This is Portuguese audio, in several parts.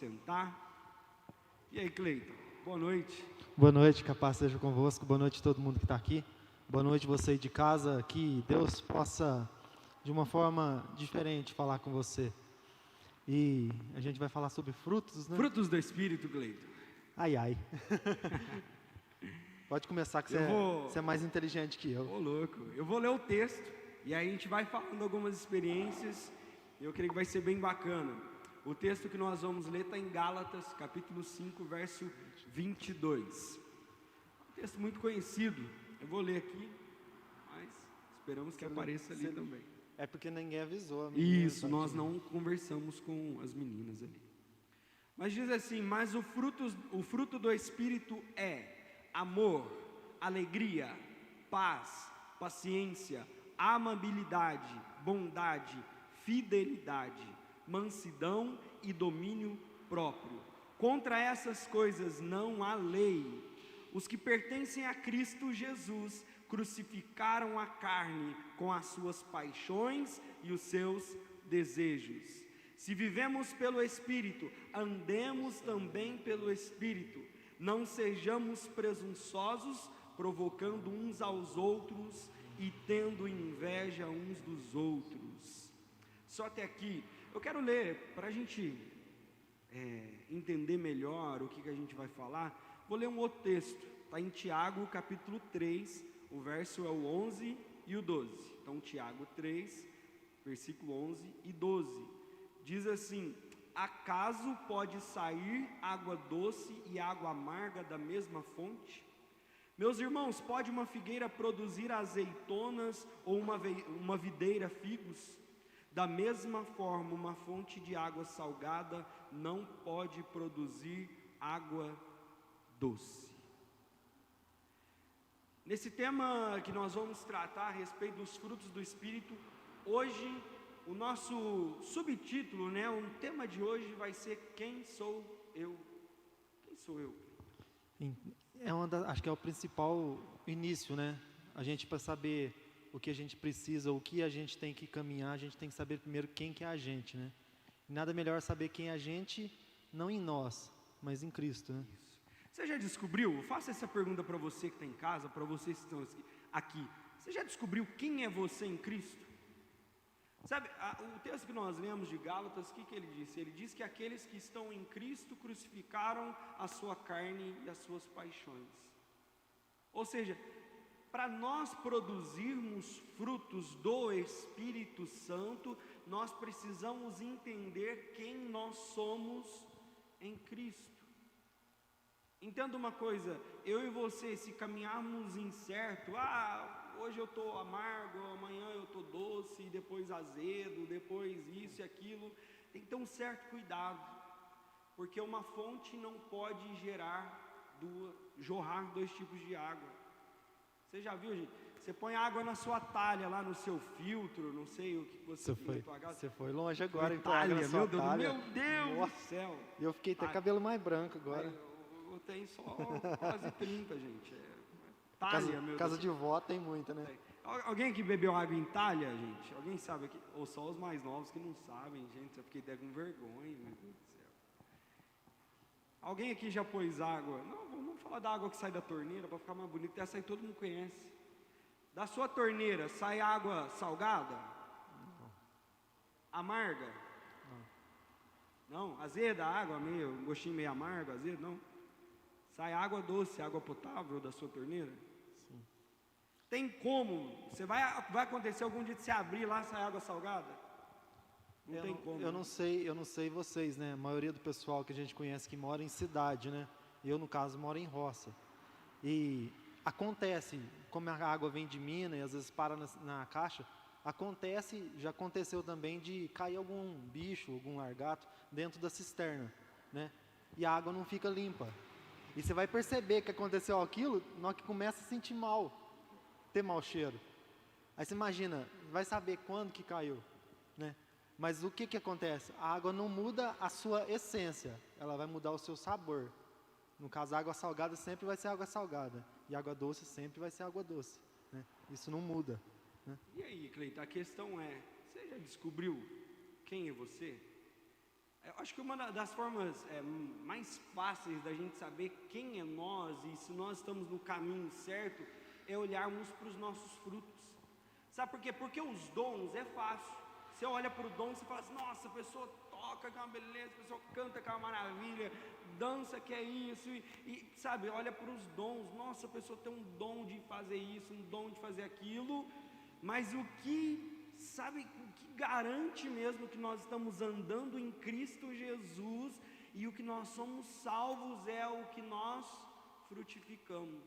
Sentar. E aí, Cleiton? Boa noite. Boa noite, que a paz seja convosco. Boa noite a todo mundo que está aqui. Boa noite você de casa, que Deus possa, de uma forma diferente, falar com você. E a gente vai falar sobre frutos, né? Frutos do Espírito, Cleiton. Ai, ai. Pode começar, que você é mais inteligente que eu. Ô, louco. Eu vou ler o texto, e aí a gente vai falando algumas experiências, e eu creio que vai ser bem bacana. O texto que nós vamos ler está em Gálatas, capítulo 5, verso 22. Um texto muito conhecido. Eu vou ler aqui, mas esperamos que apareça ali também. É porque ninguém avisou. Isso, nós não conversamos com as meninas ali. Mas diz assim: mas o fruto do Espírito é amor, alegria, paz, paciência, amabilidade, bondade, fidelidade, mansidão e domínio próprio. Contra essas coisas não há lei. Os que pertencem a Cristo Jesus crucificaram a carne com as suas paixões e os seus desejos. Se vivemos pelo Espírito, andemos também pelo Espírito. Não sejamos presunçosos, provocando uns aos outros e tendo inveja uns dos outros. Só até aqui. Eu quero ler, para a gente entender melhor o que a gente vai falar, vou ler um outro texto, está em Tiago capítulo 3, o verso é o 11 e o 12. Então Tiago 3, versículo 11 e 12, diz assim: acaso pode sair água doce e água amarga da mesma fonte? Meus irmãos, pode uma figueira produzir azeitonas ou uma videira figos? Da mesma forma, uma fonte de água salgada não pode produzir água doce. Nesse tema que nós vamos tratar a respeito dos frutos do Espírito, hoje o nosso subtítulo, o tema de hoje vai ser: quem sou eu? Quem sou eu? Acho que é o principal início, né? A gente, para saber o que a gente precisa, o que a gente tem que caminhar, a gente tem que saber primeiro quem que é a gente, né? E nada melhor saber quem é a gente, não em nós, mas em Cristo, né? Isso. Você já descobriu? Faça essa pergunta para você que está em casa, para vocês que estão aqui. Você já descobriu quem é você em Cristo? Sabe, o texto que nós lemos de Gálatas, o que ele disse? Ele diz que aqueles que estão em Cristo crucificaram a sua carne e as suas paixões. Ou seja, para nós produzirmos frutos do Espírito Santo, nós precisamos entender quem nós somos em Cristo. Entenda uma coisa, eu e você, se caminharmos incerto, hoje eu estou amargo, amanhã eu estou doce, depois azedo, depois isso e aquilo, tem que ter um certo cuidado, porque uma fonte não pode jorrar dois tipos de água. Você já viu, gente? Você põe água na sua talha, lá no seu filtro, não sei o que você tem na tua casa. Você foi longe agora, em talha, água na sua talha. Meu Deus do céu! Eu fiquei até cabelo mais branco agora. Eu tenho só quase 30, gente. Talha, meu casa Deus. De vó tem muita, né? Alguém aqui bebeu água em talha, gente? Alguém sabe aqui? Ou só os mais novos que não sabem, gente. Eu fiquei até com vergonha, meu Deus do céu. Alguém aqui já pôs água? Não, vamos falar da água que sai da torneira para ficar mais bonito. Essa aí todo mundo conhece. Da sua torneira sai água salgada? Não. Amarga? Não. Azeda a água, um gostinho meio amargo, azedo? Não. Sai água doce, água potável da sua torneira? Sim. Tem como? Vai acontecer algum dia de você abrir lá, sai água salgada? Não tem como. Eu não sei vocês, né? A maioria do pessoal que a gente conhece que mora em cidade, né? Eu, no caso, moro em roça. E acontece, como a água vem de mina e às vezes para na caixa, já aconteceu também de cair algum bicho, algum largato dentro da cisterna, né? E a água não fica limpa. E você vai perceber que aconteceu aquilo na hora que começa a sentir mal, ter mau cheiro. Aí você imagina, vai saber quando que caiu, né? Mas o que acontece? A água não muda a sua essência, ela vai mudar o seu sabor. No caso, a água salgada sempre vai ser água salgada, e água doce sempre vai ser água doce, né? Isso não muda, né? E aí, Cleiton, a questão é, você já descobriu quem é você? Eu acho que uma das formas mais fáceis da gente saber quem é nós e se nós estamos no caminho certo é olharmos para os nossos frutos. Sabe por quê? Porque os dons é fácil. Você olha para o dom e você fala assim, nossa, a pessoa toca que é uma beleza, a pessoa canta que é uma maravilha, dança que é isso, sabe, olha para os dons, nossa, a pessoa tem um dom de fazer isso, um dom de fazer aquilo, mas o que, sabe, o que garante mesmo que nós estamos andando em Cristo Jesus e o que nós somos salvos é o que nós frutificamos.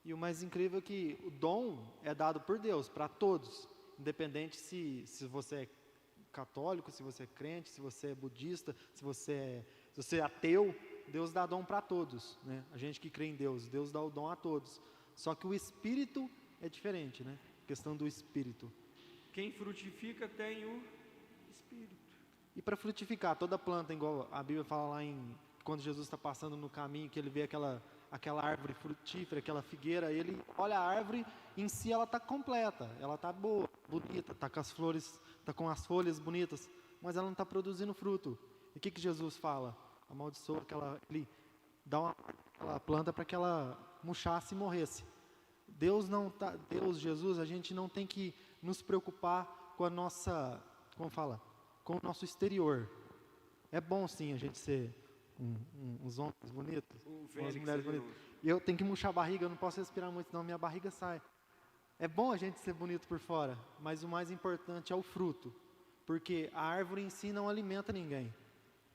E o mais incrível é que o dom é dado por Deus para todos, independente se você é católico, se você é crente, se você é budista, se você é ateu, Deus dá dom para todos, né? A gente que crê em Deus, Deus dá o dom a todos. Só que o Espírito é diferente, né? A questão do Espírito. Quem frutifica tem o Espírito. E para frutificar, toda planta, igual a Bíblia fala lá quando Jesus está passando no caminho, que ele vê aquela árvore frutífera, aquela figueira, ele olha a árvore, em si ela está completa, ela está boa, bonita, está com as flores, está com as folhas bonitas, mas ela não está produzindo fruto. E o que Jesus fala? Amaldiçoa ele dá aquela planta para que ela murchasse e morresse. Deus, Jesus, a gente não tem que nos preocupar com a nossa, com o nosso exterior. É bom sim a gente ser uns homens bonitos, umas mulheres bonitas. E eu tenho que murchar a barriga, eu não posso respirar muito, senão minha barriga sai. É bom a gente ser bonito por fora, mas o mais importante é o fruto, porque a árvore em si não alimenta ninguém,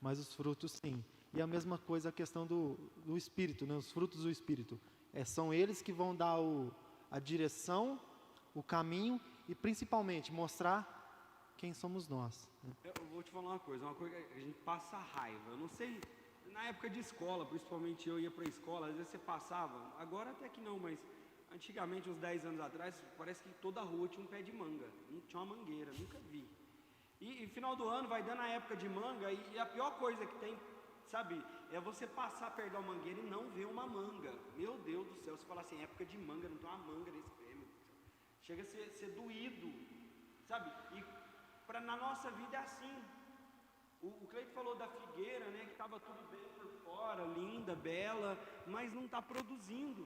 mas os frutos sim. E a mesma coisa a questão do Espírito, né? Os frutos do Espírito. São eles que vão dar a direção, o caminho e principalmente mostrar quem somos nós, né? Eu vou te falar uma coisa que a gente passa raiva. Eu não sei, na época de escola, principalmente eu ia para a escola, às vezes você passava, agora até que não, mas antigamente, uns 10 anos atrás, parece que toda rua tinha um pé de manga, tinha uma mangueira, nunca vi. E final do ano vai dando a época de manga e a pior coisa que tem, sabe, é você passar perto da mangueira e não ver uma manga. Meu Deus do céu, você fala assim, época de manga, não tem uma manga nesse pé, meu Deus. Chega a ser doído, sabe? E na nossa vida é assim. O Cleito falou da figueira, né, que estava tudo bem por fora, linda, bela, mas não está produzindo.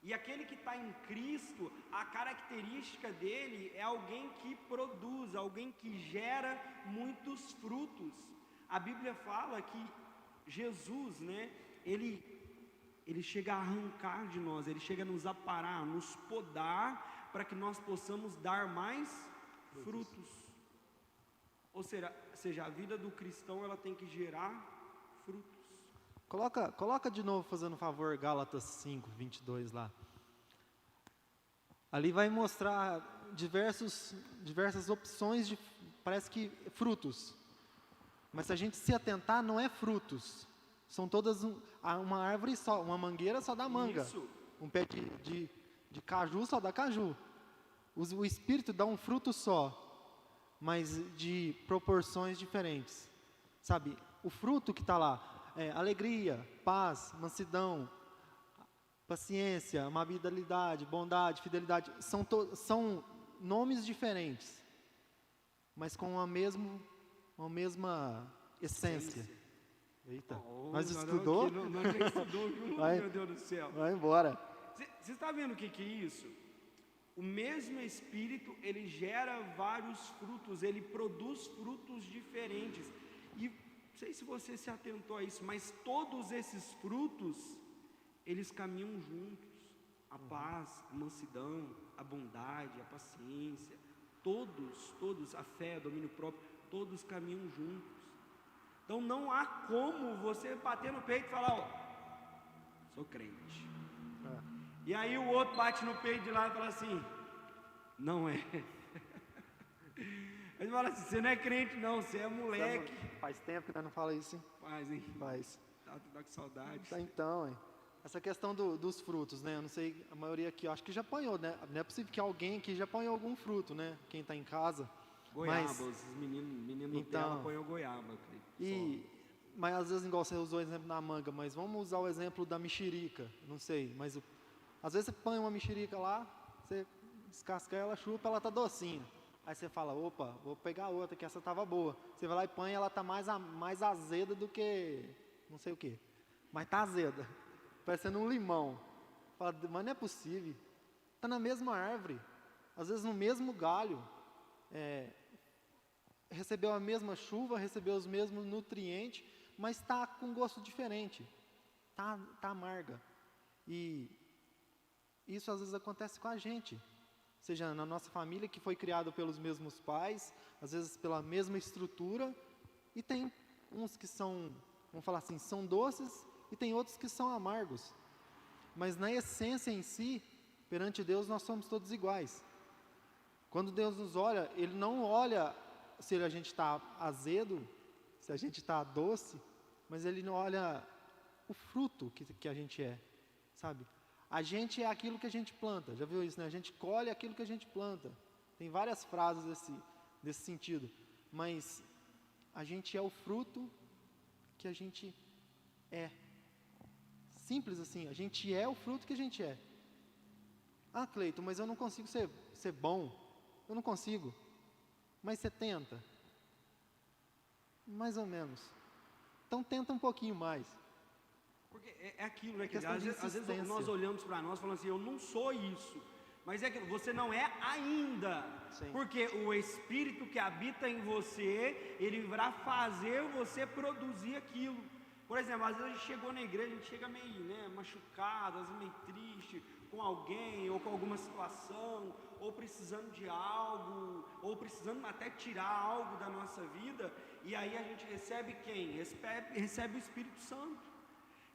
E aquele que está em Cristo, a característica dele é alguém que produz, alguém que gera muitos frutos. A Bíblia fala que Jesus, né, ele chega a arrancar de nós, ele chega a nos aparar, nos podar, para que nós possamos dar mais frutos. Ou seja, a vida do cristão ela tem que gerar frutos. Coloca de novo, fazendo um favor, Gálatas 5, 22 lá. Ali vai mostrar diversas opções de, parece que, frutos. Mas se a gente se atentar, não é frutos. São todas uma árvore só, uma mangueira só dá manga. Isso. Um pé de caju só dá caju. O Espírito dá um fruto só, mas de proporções diferentes. Sabe, o fruto que está lá, alegria, paz, mansidão, paciência, amabilidade, bondade, fidelidade, são nomes diferentes, mas com a mesma essência. Eita, nós estudou? Nós já estudou junto, meu Deus do céu. Vai embora. Você está vendo o que é isso? O mesmo Espírito, ele gera vários frutos, ele produz frutos diferentes. E não sei se você se atentou a isso, mas todos esses frutos, eles caminham juntos. A paz, a mansidão, a bondade, a paciência, todos, a fé, o domínio próprio, todos caminham juntos. Então não há como você bater no peito e falar, sou crente. E aí o outro bate no peito de lá e fala assim, não é. Ele fala assim, você não é crente não, você é moleque. Faz tempo que nós não fala isso, hein? Faz, hein? Faz. Tá com saudade. Tá, então, hein? Essa questão dos frutos, né? Eu não sei, a maioria aqui, eu acho que já apanhou, né? Não é possível que alguém aqui já apanhou algum fruto, né? Quem está em casa. Goiaba, os meninos então, dela apanhou goiaba. Mas às vezes, igual você usou o exemplo da manga, mas vamos usar o exemplo da mexerica, não sei, mas às vezes você põe uma mexerica lá, você descasca ela, chupa, ela tá docinha. Aí você fala, opa, vou pegar outra, que essa estava boa. Você vai lá e põe, ela está mais azeda do que não sei o quê. Mas está azeda, parecendo um limão. Fala, mas não é possível. Está na mesma árvore, às vezes no mesmo galho. Recebeu a mesma chuva, recebeu os mesmos nutrientes, mas está com gosto diferente. Tá amarga. E isso às vezes acontece com a gente. Seja na nossa família, que foi criado pelos mesmos pais, às vezes pela mesma estrutura, e tem uns que são, vamos falar assim, são doces, e tem outros que são amargos. Mas na essência em si, perante Deus, nós somos todos iguais. Quando Deus nos olha, Ele não olha se a gente está azedo, se a gente está doce, mas Ele não olha o fruto que a gente é, sabe? A gente é aquilo que a gente planta, já viu isso, né? A gente colhe aquilo que a gente planta. Tem várias frases desse sentido, mas a gente é o fruto que a gente é. Simples assim, a gente é o fruto que a gente é. Ah, Cleiton, mas eu não consigo ser bom, eu não consigo. Mas você tenta? Mais ou menos. Então tenta um pouquinho mais. Porque é aquilo, né? Que questão de às vezes insistência. nós olhamos para nós falando assim, eu não sou isso. Mas é que você não é ainda. Sim. Porque o Espírito que habita em você, ele vai fazer você produzir aquilo. Por exemplo, às vezes a gente chegou na igreja, a gente chega meio, né, machucado, às vezes meio triste com alguém, ou com alguma situação, ou precisando de algo, ou precisando até tirar algo da nossa vida, e aí a gente recebe quem? Recebe o Espírito Santo.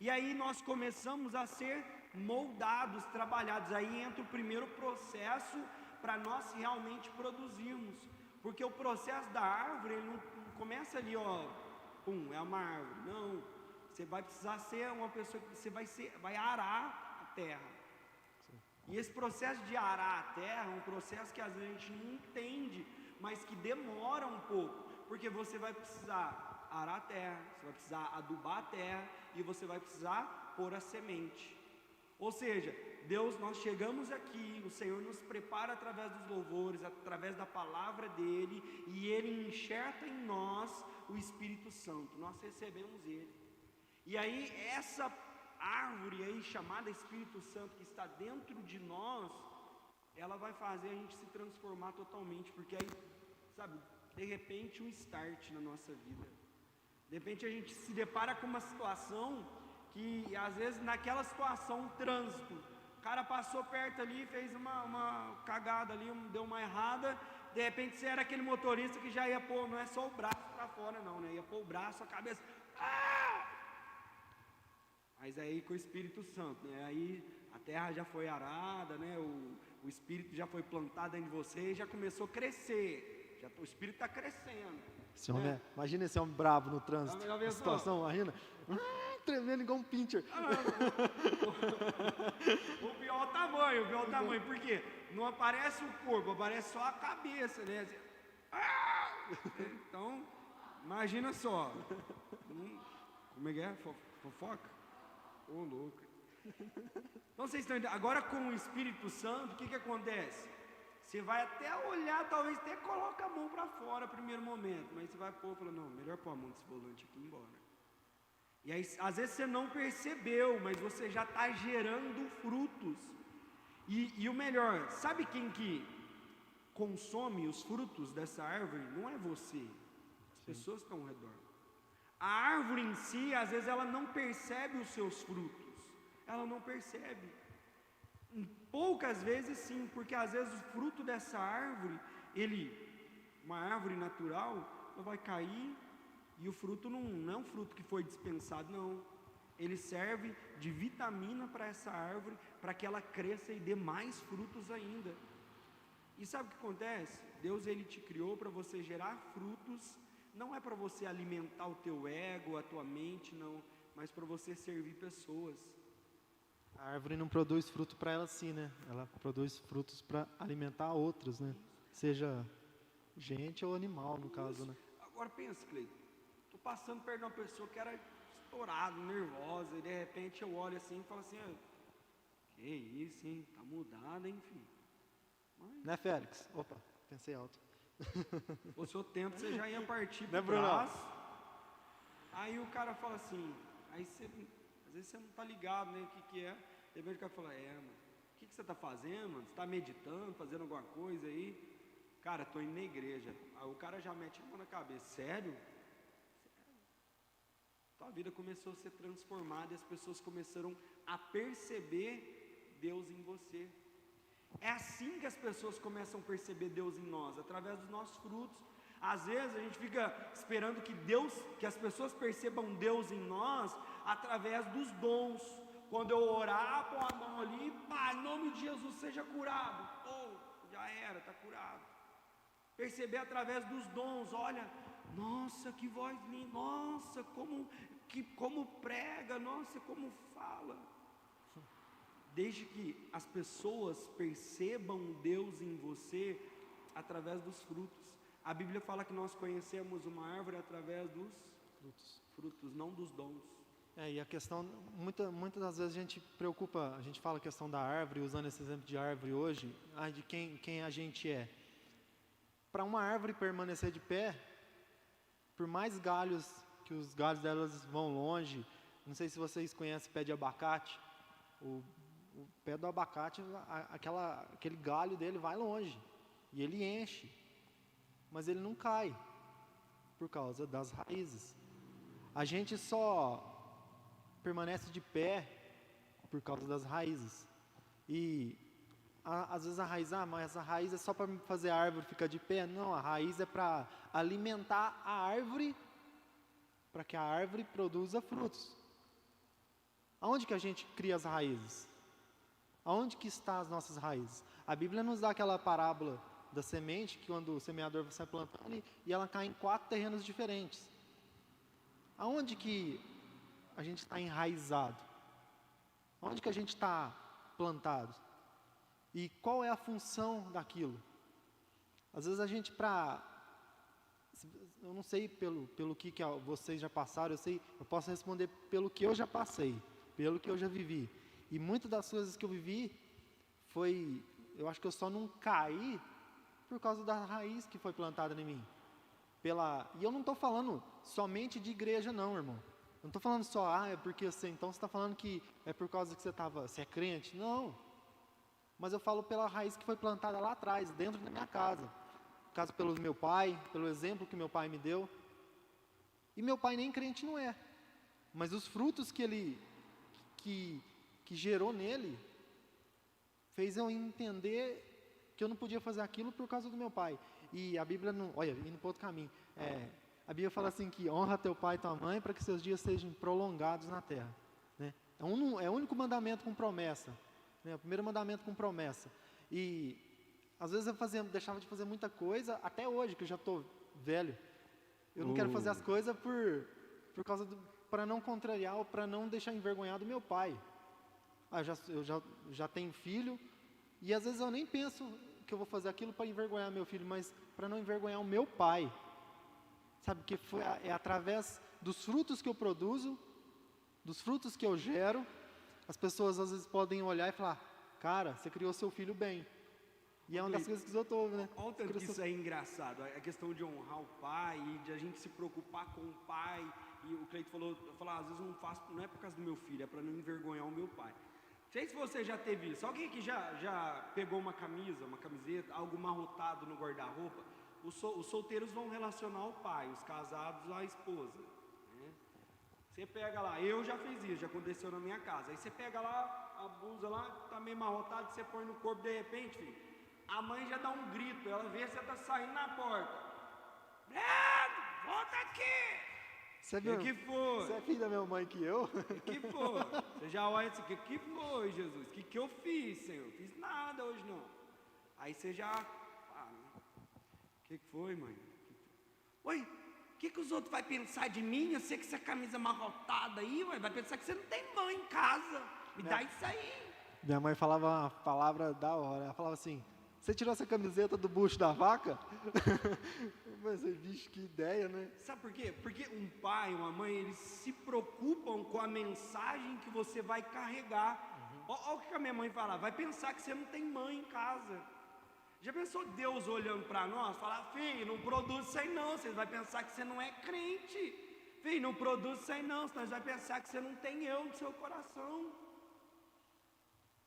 E aí nós começamos a ser moldados, trabalhados. Aí entra o primeiro processo para nós realmente produzirmos. Porque o processo da árvore, ele não começa ali, ó, pum, é uma árvore. Não, você vai precisar ser uma pessoa que você vai arar a terra. Sim. E esse processo de arar a terra é um processo que às vezes a gente não entende, mas que demora um pouco. Porque você vai precisar arar a terra, você vai precisar adubar a terra e você vai precisar pôr a semente. Ou seja, Deus, nós chegamos aqui, o Senhor nos prepara através dos louvores, através da palavra dEle, e Ele enxerta em nós o Espírito Santo, nós recebemos Ele. E aí essa árvore aí chamada Espírito Santo que está dentro de nós, ela vai fazer a gente se transformar totalmente, porque aí, sabe, de repente um start na nossa vida. De repente a gente se depara com uma situação que às vezes naquela situação, um trânsito, o cara passou perto ali, fez uma cagada ali, deu uma errada, de repente você era aquele motorista que já ia pôr, não é só o braço para fora não, né? Ia pôr o braço, a cabeça, mas aí com o Espírito Santo, né? Aí a terra já foi arada, né? O Espírito já foi plantado em você e já começou a crescer, o Espírito está crescendo. Esse homem imagina esse homem bravo no trânsito, a situação, imagina, tremendo igual um pincher. O pior é o tamanho, por quê? Não aparece o corpo, aparece só a cabeça, né? Então, imagina só, como é que é? Fofoca? Ô, louco. Então vocês estão entendendo, agora com o Espírito Santo, o que acontece? Você vai até olhar, talvez até coloca a mão para fora no primeiro momento, mas você vai pôr e fala, não, melhor pôr a mão desse volante aqui e ir embora. E aí, às vezes você não percebeu, mas você já está gerando frutos. E o melhor, sabe quem que consome os frutos dessa árvore? Não é você, as pessoas que estão ao redor. A árvore em si, às vezes ela não percebe os seus frutos, ela não percebe. Poucas vezes sim, porque às vezes o fruto dessa árvore, uma árvore natural, ela vai cair e o fruto não é um fruto que foi dispensado, não. Ele serve de vitamina para essa árvore, para que ela cresça e dê mais frutos ainda. E sabe o que acontece? Deus, Ele te criou para você gerar frutos, não é para você alimentar o teu ego, a tua mente, não, mas para você servir pessoas. A árvore não produz fruto para ela sim, né? Ela produz frutos para alimentar outros, né? Seja gente ou animal, no caso, né? Agora pensa, Cleiton, estou passando perto de uma pessoa que era estourada, nervosa, e de repente eu olho assim e falo assim, que isso, hein? Tá mudado, hein, filho? Mas... Né, Félix? Opa, pensei alto. Se fosse o tempo, você já ia partir Né, pro Bruno? braço. Aí o cara fala assim, aí você, às vezes você não tá ligado, né, o que é. De repente o cara fala, mano, o que você tá fazendo, mano? Você tá meditando, fazendo alguma coisa aí? Cara, tô indo na igreja. Aí o cara já mete a mão na cabeça, sério? Tua vida começou a ser transformada e as pessoas começaram a perceber Deus em você. É assim que as pessoas começam a perceber Deus em nós, através dos nossos frutos. Às vezes a gente fica esperando que as pessoas percebam Deus em nós através dos dons. Quando eu orar, pôr a mão ali, pá, em nome de Jesus seja curado. Já era, está curado. Perceber através dos dons, olha, nossa, que voz linda, nossa, como prega, nossa, como fala. Desde que as pessoas percebam Deus em você através dos frutos. A Bíblia fala que nós conhecemos uma árvore através dos frutos, não dos dons. E a questão, muitas das vezes a gente fala a questão da árvore, usando esse exemplo de árvore hoje, de quem a gente é. Para uma árvore permanecer de pé, por mais galhos, que os galhos delas vão longe, não sei se vocês conhecem pé de abacate, o pé do abacate, aquele galho dele vai longe, e ele enche, mas ele não cai, por causa das raízes. A gente só permanece de pé por causa das raízes. E às vezes a raiz, mas a raiz é só para fazer a árvore ficar de pé. Não, a raiz é para alimentar a árvore, para que a árvore produza frutos. Aonde que a gente cria as raízes? Aonde que estão as nossas raízes? A Bíblia nos dá aquela parábola da semente, que quando o semeador vai plantando e ela cai em 4 terrenos diferentes. Aonde que a gente está enraizado? Onde que a gente está plantado? E qual é a função daquilo? Às vezes a gente eu não sei pelo que vocês já passaram, eu posso responder pelo que eu já passei, pelo que eu já vivi. E muitas das coisas que eu vivi eu acho que eu só não caí por causa da raiz que foi plantada em mim. E eu não estou falando somente de igreja não, irmão. Eu não estou falando só, é porque então você está falando que é por causa que você é crente. Não. Mas eu falo pela raiz que foi plantada lá atrás, dentro da minha casa. No caso, pelo meu pai, pelo exemplo que meu pai me deu. E meu pai nem crente não é. Mas os frutos que ele gerou nele, fez eu entender que eu não podia fazer aquilo por causa do meu pai. E a Bíblia não, olha, indo para outro caminho, a Bíblia fala assim que honra teu pai e tua mãe para que seus dias sejam prolongados na terra, né? É o único mandamento com promessa, né? O primeiro mandamento com promessa. E às vezes eu deixava de fazer muita coisa, até hoje que eu já estou velho, eu não quero fazer as coisas por causa para não contrariar ou para não deixar envergonhado meu pai. Eu já tenho filho, e às vezes eu nem penso que eu vou fazer aquilo para envergonhar meu filho, mas para não envergonhar o meu pai. Sabe, que é através dos frutos que eu produzo, dos frutos que eu gero, as pessoas às vezes podem olhar e falar, cara, você criou seu filho bem. E é uma das coisas que eu estou, né? Olha o tanto que isso é engraçado, a questão de honrar o pai, e de a gente se preocupar com o pai. E o Cleito falou, às vezes eu não faço, não é por causa do meu filho, é para não envergonhar o meu pai. Não sei se você já teve isso. Alguém aqui já pegou uma camiseta, algo amarrotado no guarda-roupa? Os solteiros vão relacionar o pai, os casados a esposa, né? Você pega lá, eu já fiz isso, já aconteceu na minha casa. Aí você pega lá, a blusa lá, tá meio amarrotada, você põe no corpo, de repente, filho, a mãe já dá um grito, ela vê que você tá saindo na porta. Brado, volta aqui! Que foi? Você é filho da minha mãe que eu? Que foi? Você já olha assim, que foi, Jesus? Que eu fiz, Senhor? Fiz nada hoje não. Aí você já, que foi, mãe? Oi, o que os outros vão pensar de mim? Eu sei que essa camisa amarrotada aí, vai pensar que você não tem mãe em casa. Me dá isso aí. Minha mãe falava uma palavra da hora, ela falava assim, você tirou essa camiseta do bucho da vaca? Mas, bicho, que ideia, né? Sabe por quê? Porque um pai, uma mãe, eles se preocupam com a mensagem que você vai carregar. Olha o que a minha mãe fala, vai pensar que você não tem mãe em casa. Já pensou Deus olhando para nós, falar, filho, não produz isso aí não, vocês vão pensar que você não é crente. Filho, não produz isso aí não, senão eles vão pensar que você não tem eu no seu coração.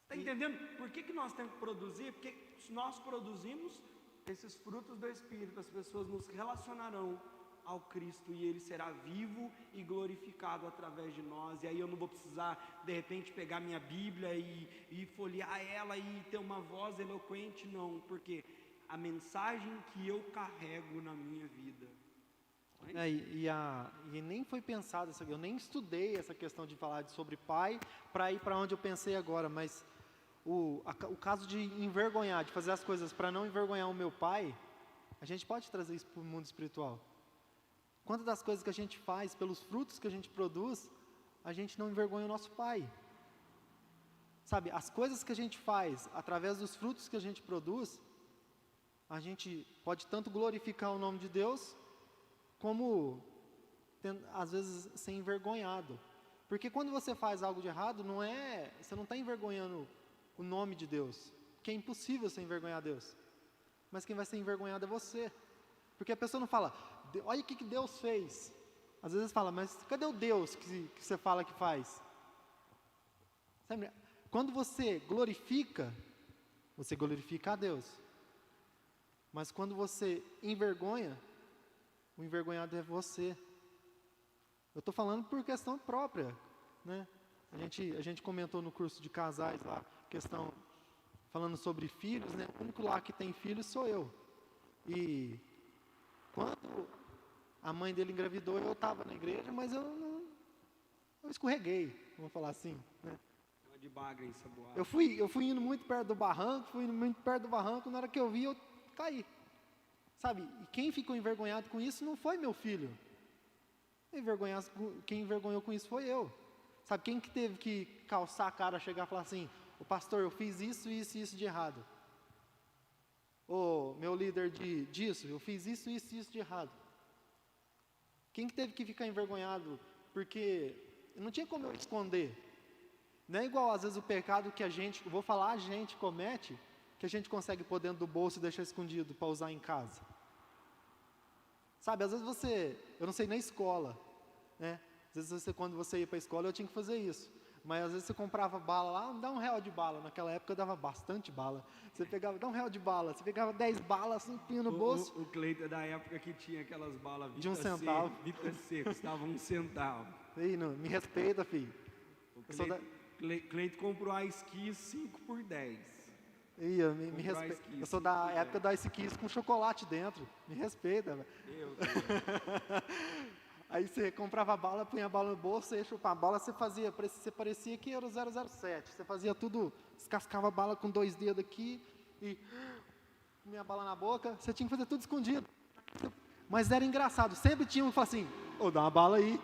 Está entendendo? Por que nós temos que produzir? Porque se nós produzimos esses frutos do Espírito, as pessoas nos relacionarão ao Cristo e Ele será vivo e glorificado através de nós. E aí eu não vou precisar de repente pegar minha Bíblia e folhear ela e ter uma voz eloquente, não, porque a mensagem que eu carrego na minha vida. E nem foi pensado isso aqui, eu nem estudei essa questão de falar sobre pai para ir para onde eu pensei agora, mas o caso de envergonhar, de fazer as coisas para não envergonhar o meu pai, a gente pode trazer isso para o mundo espiritual. Quantas das coisas que a gente faz, pelos frutos que a gente produz, a gente não envergonha o nosso pai. Sabe, as coisas que a gente faz, através dos frutos que a gente produz, a gente pode tanto glorificar o nome de Deus, como, às vezes, ser envergonhado. Porque quando você faz algo de errado, você não está envergonhando o nome de Deus, porque é impossível você envergonhar Deus. Mas quem vai ser envergonhado é você. Porque a pessoa não fala, olha o que Deus fez. Às vezes fala, mas cadê o Deus que você fala que faz? Sabe? Quando você glorifica a Deus. Mas quando você envergonha, o envergonhado é você. Eu estou falando por questão própria, né? A gente comentou no curso de casais lá, questão falando sobre filhos, né? O único lá que tem filhos sou eu. E quando a mãe dele engravidou, eu estava na igreja, mas eu escorreguei, vamos falar assim, né? De bagre ensaboado. Eu fui indo muito perto do barranco, na hora que eu vi, eu caí. Sabe, e quem ficou envergonhado com isso não foi meu filho. Quem envergonhou com isso foi eu. Sabe, quem que teve que calçar a cara, chegar e falar assim, o pastor, eu fiz isso de errado. Ô, meu líder disso, eu fiz isso de errado. Quem que teve que ficar envergonhado? Porque não tinha como eu esconder. Não é igual, às vezes, o pecado que a gente comete, que a gente consegue pôr dentro do bolso e deixar escondido para usar em casa. Sabe, às vezes eu não sei, na escola, né? Às vezes quando você ia para a escola, eu tinha que fazer isso. Mas às vezes você comprava bala lá, dá R$1 de bala. Naquela época eu dava bastante bala. Você pegava, dá R$1 de bala. Você pegava 10 balas, assim, punha no bolso. O Cleiton é da época que tinha aquelas balas de 1 centavo. Vita C, custava 1 centavo. Ei, não, me respeita, filho. Cleiton comprou a esqui 5 por 10. Me respeita. Eu sou da época da Ice Kiss com chocolate dentro. Me respeita, velho. Meu Deus. Aí você comprava a bala, punha a bala no bolso, você ia chupar a bala, você parecia que era o 007. Você fazia tudo, descascava a bala com 2 dedos aqui e comia a bala na boca. Você tinha que fazer tudo escondido. Mas era engraçado, sempre tinha um que falava assim, dá uma bala aí.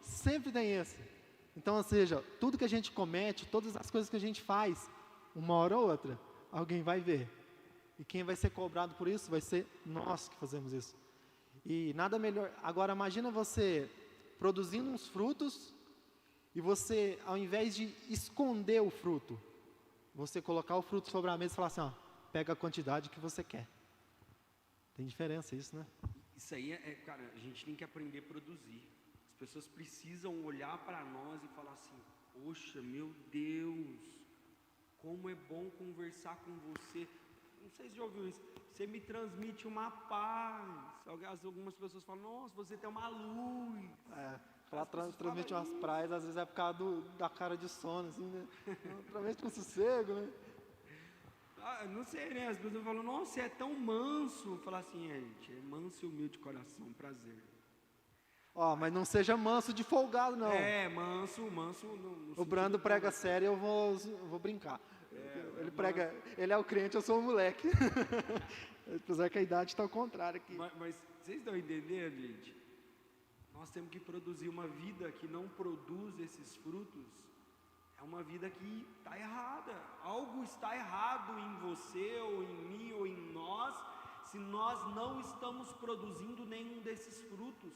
Sempre tem esse. Então, ou seja, tudo que a gente comete, todas as coisas que a gente faz, uma hora ou outra, alguém vai ver. E quem vai ser cobrado por isso vai ser nós que fazemos isso. E nada melhor. Agora, imagina você produzindo uns frutos e você, ao invés de esconder o fruto, você colocar o fruto sobre a mesa e falar assim, pega a quantidade que você quer. Tem diferença isso, né? Isso aí cara, a gente tem que aprender a produzir. As pessoas precisam olhar para nós e falar assim, poxa, meu Deus, como é bom conversar com você. Não sei se já ouviu isso. Você me transmite uma paz. Algumas pessoas falam, nossa, você tem uma luz. Ela transmite umas praias, às vezes é por causa da cara de sono, assim, né? Transmite com sossego, né? Não sei, né? As pessoas falam, nossa, você é tão manso. Falar assim, gente, é manso e humilde de coração, prazer. Mas não seja manso de folgado, não. Manso. O Brando prega sério, eu vou brincar. Ele é o crente, eu sou o moleque. Apesar que a idade está ao contrário aqui. Mas vocês estão entendendo, gente? Nós temos que produzir uma vida que não produz esses frutos. É uma vida que está errada. Algo está errado em você, ou em mim, ou em nós, se nós não estamos produzindo nenhum desses frutos.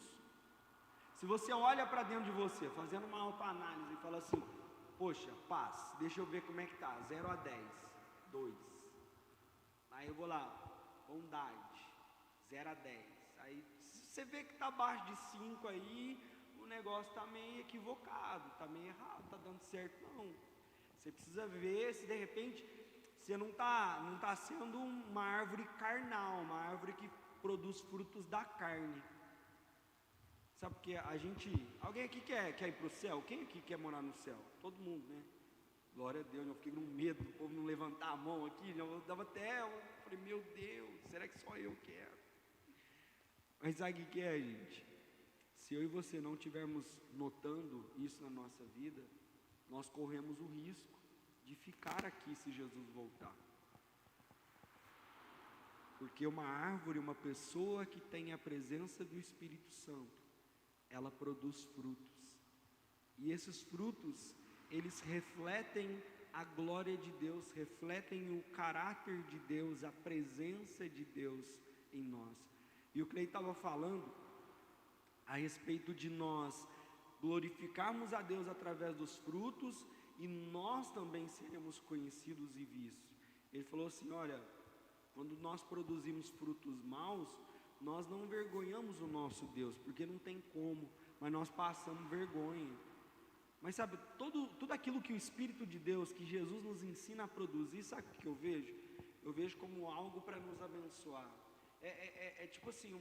Se você olha para dentro de você, fazendo uma autoanálise e fala assim, poxa, paz, deixa eu ver como é que tá, 0 a 10, 2. Aí eu vou lá, bondade, 0 a 10. Aí se você vê que está abaixo de 5 aí, o negócio está meio equivocado, está meio errado, está dando certo não. Você precisa ver se de repente você não tá sendo uma árvore carnal, uma árvore que produz frutos da carne. Sabe porque alguém aqui quer ir para o céu? Quem aqui quer morar no céu? Todo mundo, né? Glória a Deus, eu fiquei com medo do povo não levantar a mão aqui, eu falei, meu Deus, será que só eu quero? Mas sabe o que é, gente? Se eu e você não estivermos notando isso na nossa vida, nós corremos o risco de ficar aqui se Jesus voltar. Porque uma árvore, uma pessoa que tem a presença do Espírito Santo, ela produz frutos. E esses frutos, eles refletem a glória de Deus, refletem o caráter de Deus, a presença de Deus em nós. E o Cleiton estava falando a respeito de nós glorificarmos a Deus através dos frutos e nós também seremos conhecidos e vistos. Ele falou assim, olha, quando nós produzimos frutos maus, nós não envergonhamos o nosso Deus, porque não tem como, mas nós passamos vergonha. Mas sabe, tudo aquilo que o Espírito de Deus, que Jesus nos ensina a produzir, sabe o que eu vejo? Eu vejo como algo para nos abençoar. É tipo assim,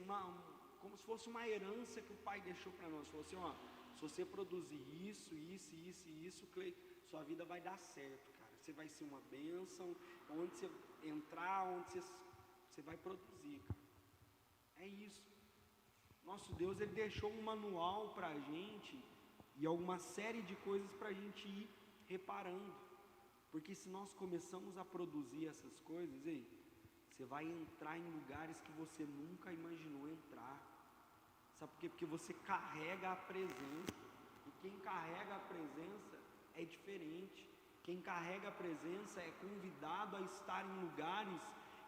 como se fosse uma herança que o Pai deixou para nós. Falou assim, ó, se você produzir isso, Cleiton, sua vida vai dar certo, cara. Você vai ser uma bênção, onde você entrar, onde você vai produzir, cara. É isso. Nosso Deus, Ele deixou um manual para a gente e alguma série de coisas para a gente ir reparando. Porque se nós começamos a produzir essas coisas, você vai entrar em lugares que você nunca imaginou entrar. Sabe por quê? Porque você carrega a presença. E quem carrega a presença é diferente. Quem carrega a presença é convidado a estar em lugares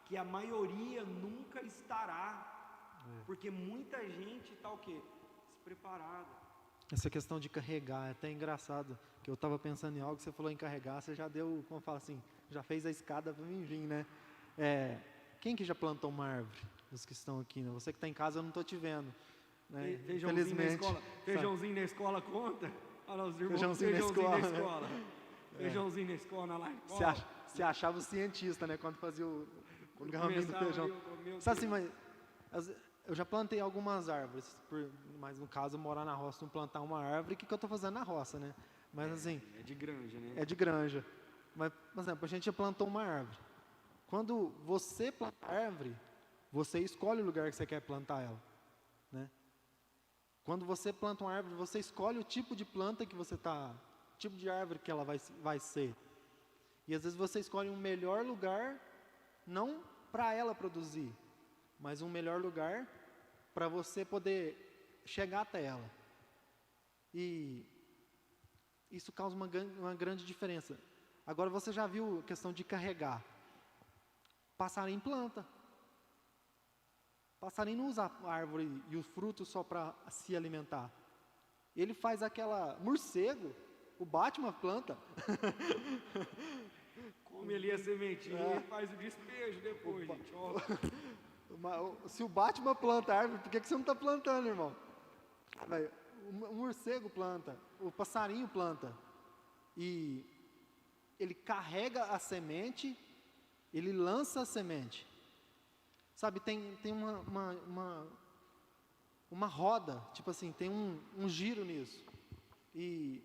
que a maioria nunca estará. Porque muita gente está o quê? Despreparada. Essa questão de carregar é até engraçado, que eu estava pensando em algo, você falou em carregar, você já deu, como fala assim, já fez a escada para mim vir, né? Quem que já plantou uma árvore? Os que estão aqui, né? Você que está em casa, eu não estou te vendo. Né? Feijãozinho na escola conta? Olha lá, os irmãos, feijãozinho na escola. Feijãozinho na escola, na escola. Você achava o cientista, né? Quando fazia o garraminho do feijão. Sabe assim, mas eu já plantei algumas árvores, mas no caso, morar na roça, não plantar uma árvore, o que eu estou fazendo na roça, né? Mas assim... É de granja, né? É de granja. Mas, por exemplo, a gente já plantou uma árvore. Quando você planta a árvore, você escolhe o lugar que você quer plantar ela, né? Quando você planta uma árvore, você escolhe o tipo de planta que você está, o tipo de árvore que ela vai ser. E às vezes você escolhe um melhor lugar, não para ela produzir, mas um melhor lugar para você poder chegar até ela. E isso causa uma grande diferença. Agora você já viu a questão de carregar. Passarinho planta. Passarinho não usa a árvore e os frutos só para se alimentar. Ele faz aquela... Morcego, o Batman planta. Come ali a sementinha e faz o despejo depois, gente. Ó. Se o Batman planta a árvore, por que você não está plantando, irmão? O morcego planta, o passarinho planta. E ele carrega a semente, ele lança a semente. Sabe, tem uma roda, tipo assim, tem um giro nisso. E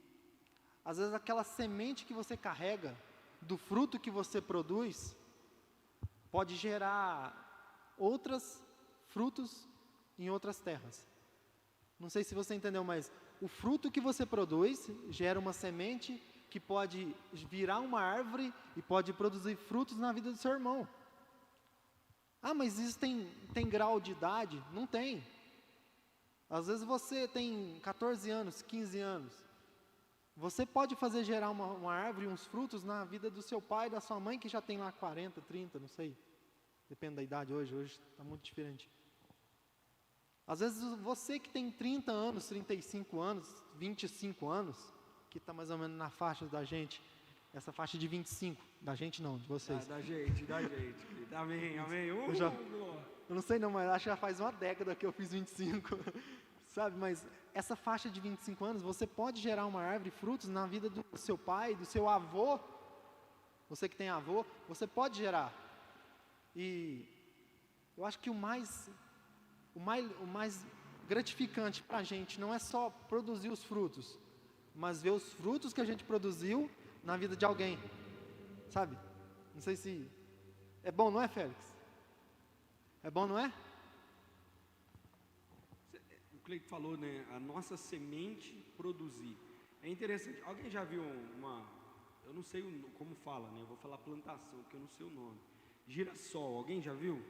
às vezes aquela semente que você carrega, do fruto que você produz, pode gerar outros frutos em outras terras. Não sei se você entendeu, mas o fruto que você produz gera uma semente que pode virar uma árvore e pode produzir frutos na vida do seu irmão. Ah, mas isso tem grau de idade? Não tem. Às vezes você tem 14 anos, 15 anos. Você pode fazer gerar uma árvore, uns frutos na vida do seu pai, da sua mãe, que já tem lá 40, 30, não sei. Depende da idade hoje está muito diferente. Às vezes você que tem 30 anos, 35 anos, 25 anos, que está mais ou menos na faixa da gente, essa faixa de 25, da gente não, de vocês. Da gente. Amém. Eu não sei não, mas acho que já faz uma década que eu fiz 25, sabe? Mas essa faixa de 25 anos, você pode gerar uma árvore, frutos na vida do seu pai, do seu avô. Você que tem avô, você pode gerar. E eu acho que o mais gratificante para a gente não é só produzir os frutos, mas ver os frutos que a gente produziu na vida de alguém, sabe? Não sei se é bom, não é, Félix? É bom, não é? O Cleiton falou, né? A nossa semente produzir. É interessante. Alguém já viu eu não sei como fala, né? Eu vou falar plantação, porque eu não sei o nome. Girassol. Alguém já viu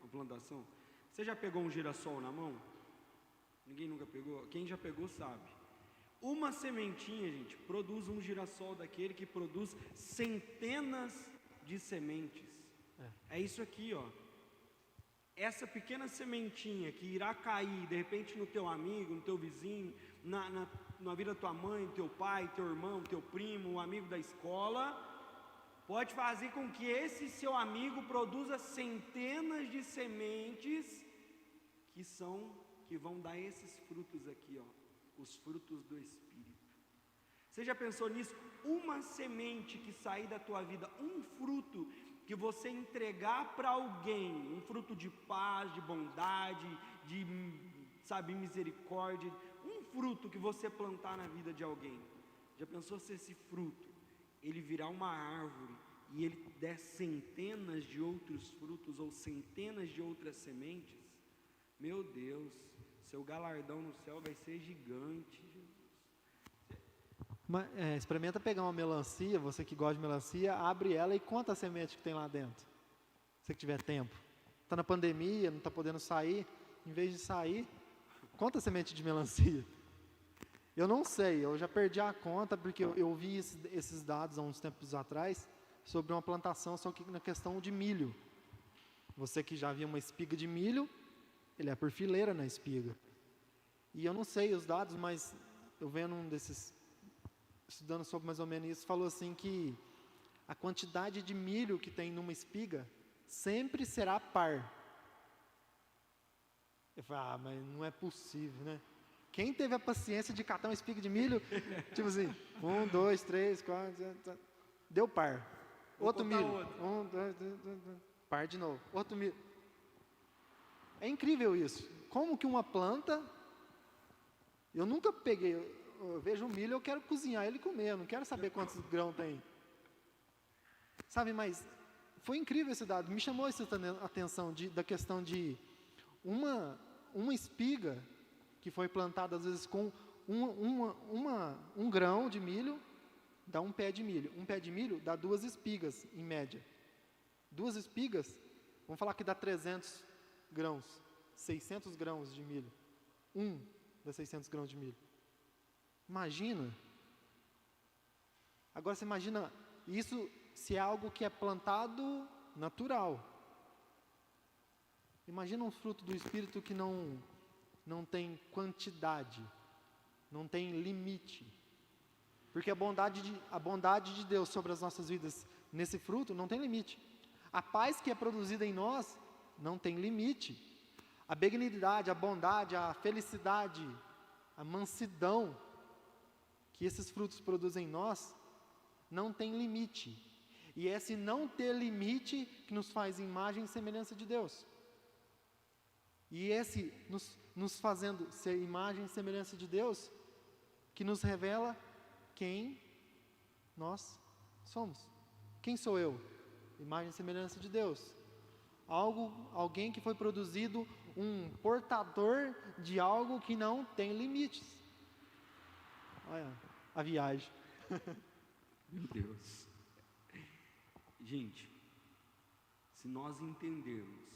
uma plantação? Você já pegou um girassol na mão? Ninguém nunca pegou? Quem já pegou sabe. Uma sementinha, gente, produz um girassol daquele que produz centenas de sementes. É isso aqui, ó. Essa pequena sementinha que irá cair, de repente, no teu amigo, no teu vizinho, na vida da tua mãe, teu pai, teu irmão, teu primo, um amigo da escola, pode fazer com que esse seu amigo produza centenas de sementes que vão dar esses frutos aqui, ó, os frutos do Espírito. Você já pensou nisso? Uma semente que sair da tua vida, um fruto que você entregar para alguém, um fruto de paz, de bondade, de, misericórdia, um fruto que você plantar na vida de alguém. Já pensou se esse fruto, ele virar uma árvore e ele der centenas de outros frutos ou centenas de outras sementes? Meu Deus, seu galardão no céu vai ser gigante. Experimenta pegar uma melancia, você que gosta de melancia, abre ela e conta a semente que tem lá dentro. Você que tiver tempo. Está na pandemia, não está podendo sair, em vez de sair, conta a semente de melancia. Eu não sei, eu já perdi a conta, porque eu vi esses dados há uns tempos atrás, sobre uma plantação, só que na questão de milho. Você que já viu uma espiga de milho, ele é por fileira na espiga. E eu não sei os dados, mas eu vendo um desses, estudando sobre mais ou menos isso, falou assim que a quantidade de milho que tem numa espiga sempre será par. Eu falei, mas não é possível, né? Quem teve a paciência de catar uma espiga de milho, tipo assim, 1, 2, 3, 4, deu par. Outro milho, 1, 2, 3, par de novo, outro milho. É incrível isso. Como que uma planta, eu nunca peguei, eu vejo um milho, eu quero cozinhar ele e comer, eu não quero saber quantos grãos tem. Sabe, mas foi incrível esse dado, me chamou essa atenção da questão de uma espiga que foi plantada às vezes com um grão de milho, dá um pé de milho. Um pé de milho dá 2 espigas, em média. 2 espigas, vamos falar que dá 300 grãos, 600 grãos de milho. Dá 600 grãos de milho. Imagina. Agora você imagina, isso se é algo que é plantado natural. Imagina um fruto do Espírito que não tem quantidade, não tem limite. Porque a bondade de Deus sobre as nossas vidas nesse fruto não tem limite. A paz que é produzida em nós não tem limite. A benignidade, a bondade, a felicidade, a mansidão que esses frutos produzem em nós não tem limite. E é esse não ter limite que nos faz imagem e semelhança de Deus. E esse nos fazendo ser imagem e semelhança de Deus, que nos revela quem nós somos. Quem sou eu? Imagem e semelhança de Deus. Alguém que foi produzido, um portador de algo que não tem limites. Olha a viagem. Meu Deus. Gente, se nós entendermos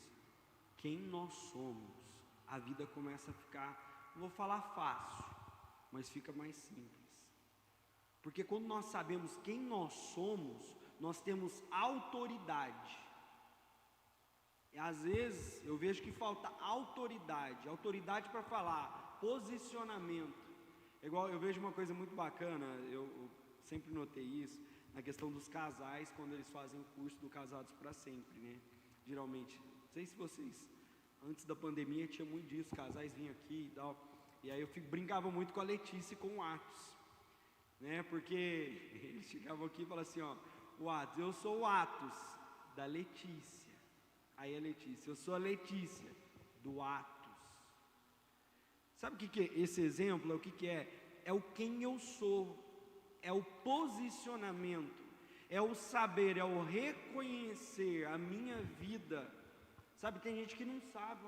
quem nós somos, a vida começa a ficar, não vou falar fácil, mas fica mais simples. Porque quando nós sabemos quem nós somos, nós temos autoridade. E às vezes eu vejo que falta autoridade para falar, posicionamento. É igual, eu vejo uma coisa muito bacana, eu sempre notei isso, na questão dos casais, quando eles fazem o curso do Casados para Sempre, né? Geralmente, não sei se vocês, antes da pandemia tinha muito disso, casais vinham aqui e tal, e aí eu brincava muito com a Letícia e com o Atos, né? Porque eles chegavam aqui e falavam assim, ó, o Atos, eu sou o Atos da Letícia, aí a Letícia, eu sou a Letícia do Atos. Sabe o que é esse exemplo? É o que é? É o quem eu sou, é o posicionamento, é o saber, é o reconhecer a minha vida. Sabe, tem gente que não sabe,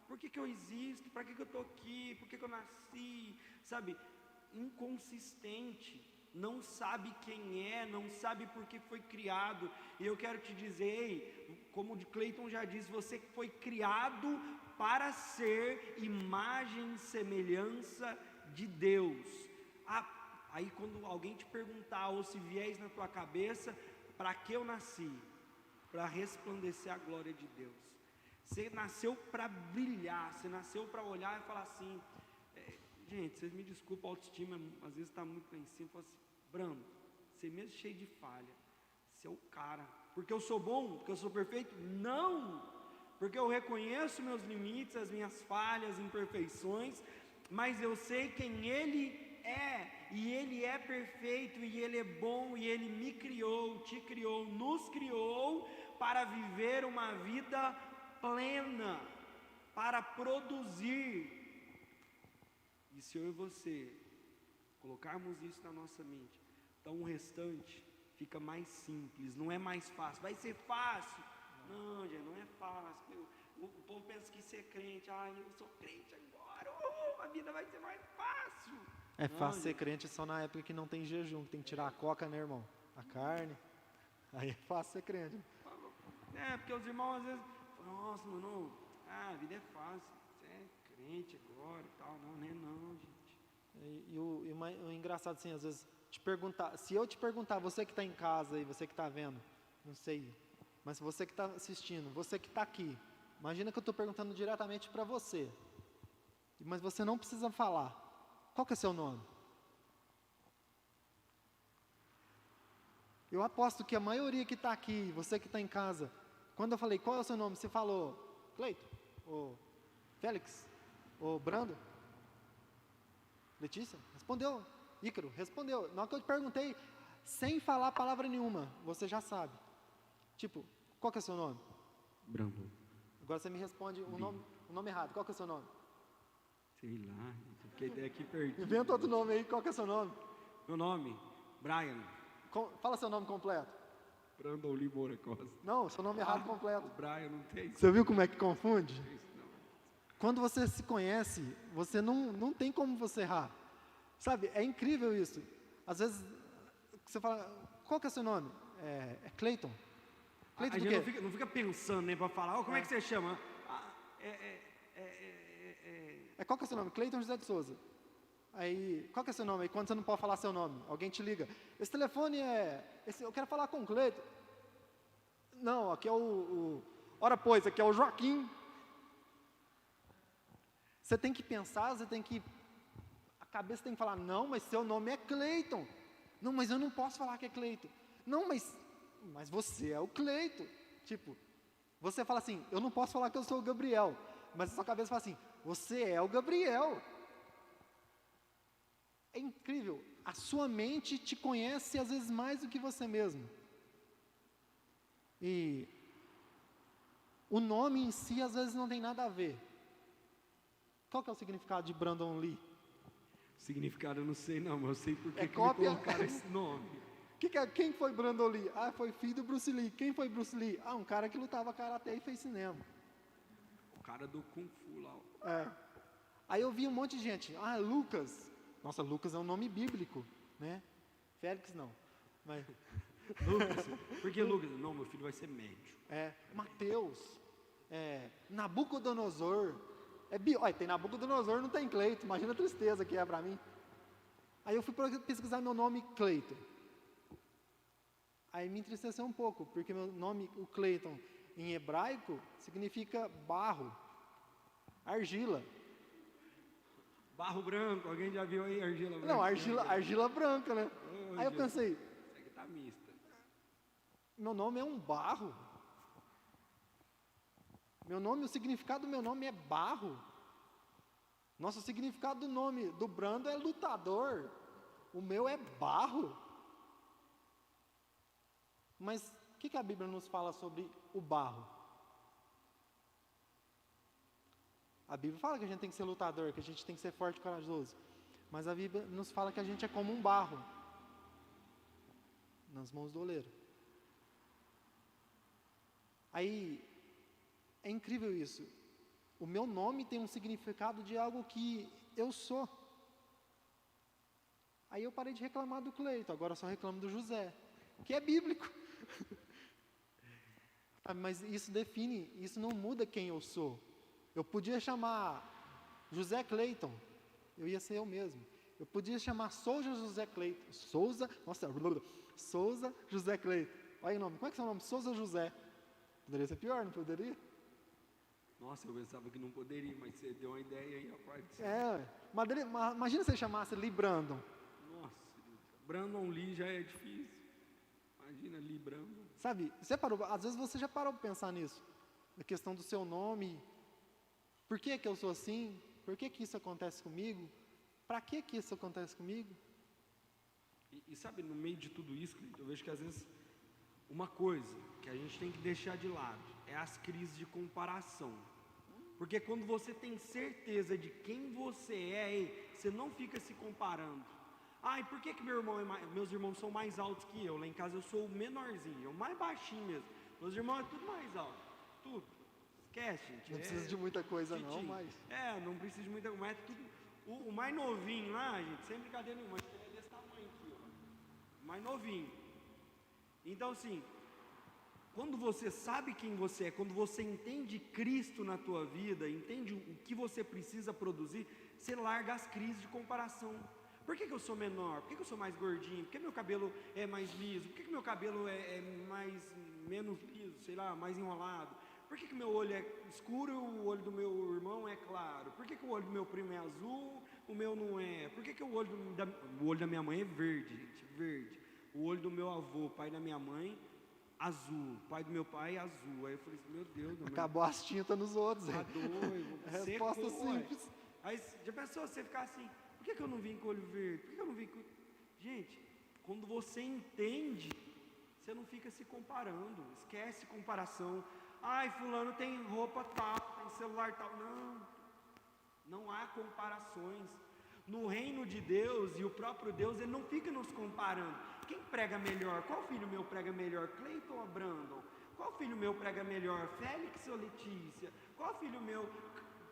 por que eu existo, para que eu estou aqui, por que eu nasci, sabe, inconsistente, não sabe quem é, não sabe por que foi criado. E eu quero te dizer, ei, como o Cleiton já disse, você foi criado para ser imagem e semelhança de Deus. Aí quando alguém te perguntar, ou se viés na tua cabeça, para que eu nasci? Para resplandecer a glória de Deus. Você nasceu para brilhar, você nasceu para olhar e falar assim, gente, vocês me desculpem, a autoestima às vezes está muito lá em cima, fala assim, Brando, você mesmo cheio de falha, você é o cara, porque eu sou bom, porque eu sou perfeito? Não, porque eu reconheço meus limites, as minhas falhas, imperfeições, mas eu sei quem Ele é, e Ele é perfeito, e Ele é bom, e Ele me criou, te criou, nos criou, para viver uma vida plena, para produzir. E se eu e você colocarmos isso na nossa mente, então o restante fica mais simples, não é mais fácil. Vai ser fácil? Não, gente, não é fácil. O povo pensa que ser crente, eu sou crente agora, a vida vai ser mais fácil. É fácil ser crente só na época que não tem jejum, que tem que tirar a coca, né, irmão? A carne. Aí é fácil ser crente. Porque os irmãos às vezes falam, nossa, mano, a vida é fácil, você é crente agora e tal. Não, né, não, gente. E o engraçado assim, às vezes, se eu te perguntar, você que está em casa e você que está vendo, não sei, mas você que está assistindo, você que está aqui, imagina que eu estou perguntando diretamente para você, mas você não precisa falar. Qual que é seu nome? Eu aposto que a maioria que está aqui, você que está em casa, quando eu falei, qual é o seu nome? Você falou, Cleiton, ou Félix, ou Brando, Letícia? Respondeu. Ícaro? Respondeu. Na hora que eu te perguntei, sem falar palavra nenhuma, você já sabe. Tipo, qual que é o seu nome? Brando. Agora você me responde o nome errado. Qual que é o seu nome? Sei lá, fiquei aqui perdido. Inventa outro nome aí, qual que é o seu nome? Meu nome? Brian. Fala seu nome completo. Brandon Lee Moura Costa. Não, seu nome errado completo. O Brian não tem isso. Você viu como é que confunde? Não tem isso, não. Quando você se conhece, você não tem como você errar. Sabe, é incrível isso. Às vezes, você fala, qual que é o seu nome? É Cleiton. Cleiton A do gente quê? não fica pensando, né, para falar, como é que você chama? Qual que é o seu nome? Cleiton José de Souza. Aí, qual que é o seu nome? Aí quando você não pode falar seu nome, alguém te liga. Esse telefone eu quero falar com o Cleiton. Não, aqui é ora pois, aqui é o Joaquim. Você tem que pensar, a cabeça tem que falar, não, mas seu nome é Cleiton. Não, mas eu não posso falar que é Cleiton. Não, mas você é o Cleiton. Tipo, você fala assim, eu não posso falar que eu sou o Gabriel. Mas a sua cabeça fala assim, você é o Gabriel. É incrível, a sua mente te conhece às vezes mais do que você mesmo. E o nome em si às vezes não tem nada a ver. Qual que é o significado de Brandon Lee? Significado eu não sei não, mas eu sei por que me cópia? colocaram esse nome. Quem foi Brandon Lee? Foi filho do Bruce Lee. Quem foi Bruce Lee? Um cara que lutava karatê e fez cinema. O cara do Kung Fu lá. Aí eu vi um monte de gente. Lucas. Nossa, Lucas é um nome bíblico, né? Félix não. Mas Lucas. Por que Lucas? Não, meu filho vai ser médico. Mateus. Nabucodonosor. Tem Nabucodonosor, não tem Cleiton. Imagina a tristeza que é para mim. Aí eu fui pesquisar meu nome, Cleiton. Aí me entristeceu um pouco, porque meu nome, o Cleiton, em hebraico, significa barro, argila. Barro branco, alguém já viu aí argila branca? Não, argila branca, né? Aí eu pensei, Isso aqui tá mista. meu nome é um barro. Meu nome, o significado do meu nome é barro. Nosso significado do nome do Brando é lutador. O meu é barro. Mas o que a Bíblia nos fala sobre o barro? A Bíblia fala que a gente tem que ser lutador, que a gente tem que ser forte e corajoso. Mas a Bíblia nos fala que a gente é como um barro nas mãos do oleiro. Aí, é incrível isso. O meu nome tem um significado de algo que eu sou. Aí eu parei de reclamar do Cleito, agora só reclamo do José, que é bíblico. Mas isso define, isso não muda quem eu sou. Eu podia chamar José Cleiton, eu ia ser eu mesmo. Eu podia chamar Souza José Cleiton. Souza José Cleiton. Olha o nome, como é que é o seu nome? Souza José. Poderia ser pior, não poderia? Nossa, eu pensava que não poderia, mas você deu uma ideia aí, rapaz. Mas imagina se você chamasse Lee Brandon. Nossa, Brandon Lee já é difícil. Imagina Lee Brandon. Sabe, às vezes você já parou para pensar nisso. A questão do seu nome. Por que eu sou assim? Por que isso acontece comigo? Para que isso acontece comigo? E sabe, no meio de tudo isso, eu vejo que às vezes uma coisa que a gente tem que deixar de lado é as crises de comparação. Porque quando você tem certeza de quem você é, você não fica se comparando. E por que meus irmãos são mais altos que eu? Lá em casa eu sou o menorzinho, o mais baixinho mesmo. Meus irmãos é tudo mais alto, tudo. Esquece, gente. Não precisa de muita coisa não, mas... não precisa de muita coisa, mas tudo... O mais novinho lá, gente, sem brincadeira nenhuma, ele é desse tamanho aqui, ó. O mais novinho. Então assim, quando você sabe quem você é, quando você entende Cristo na tua vida, entende o que você precisa produzir, você larga as crises de comparação. Por que eu sou menor? Por que eu sou mais gordinho? Por que meu cabelo é mais liso? Por que meu cabelo é menos liso, sei lá, mais enrolado? Por que meu olho é escuro e o olho do meu irmão é claro? Por que o olho do meu primo é azul, o meu não é? Por que o olho da minha mãe é verde, gente, verde? O olho do meu avô, pai da minha mãe, azul. Pai do meu pai, azul. Aí eu falei assim, meu Deus. Acabou as tintas nos outros. Tá doido. Resposta simples. Aí já pensou você ficar assim, por que eu não vim com o olho verde? Por que eu não vim com... Gente, quando você entende, você não fica se comparando. Esquece comparação. Fulano tem roupa tal, tem celular tal. Não há comparações. No reino de Deus, e o próprio Deus, Ele não fica nos comparando. Quem prega melhor? Qual filho meu prega melhor? Cleiton ou Brandon? Qual filho meu prega melhor? Félix ou Letícia? Qual filho meu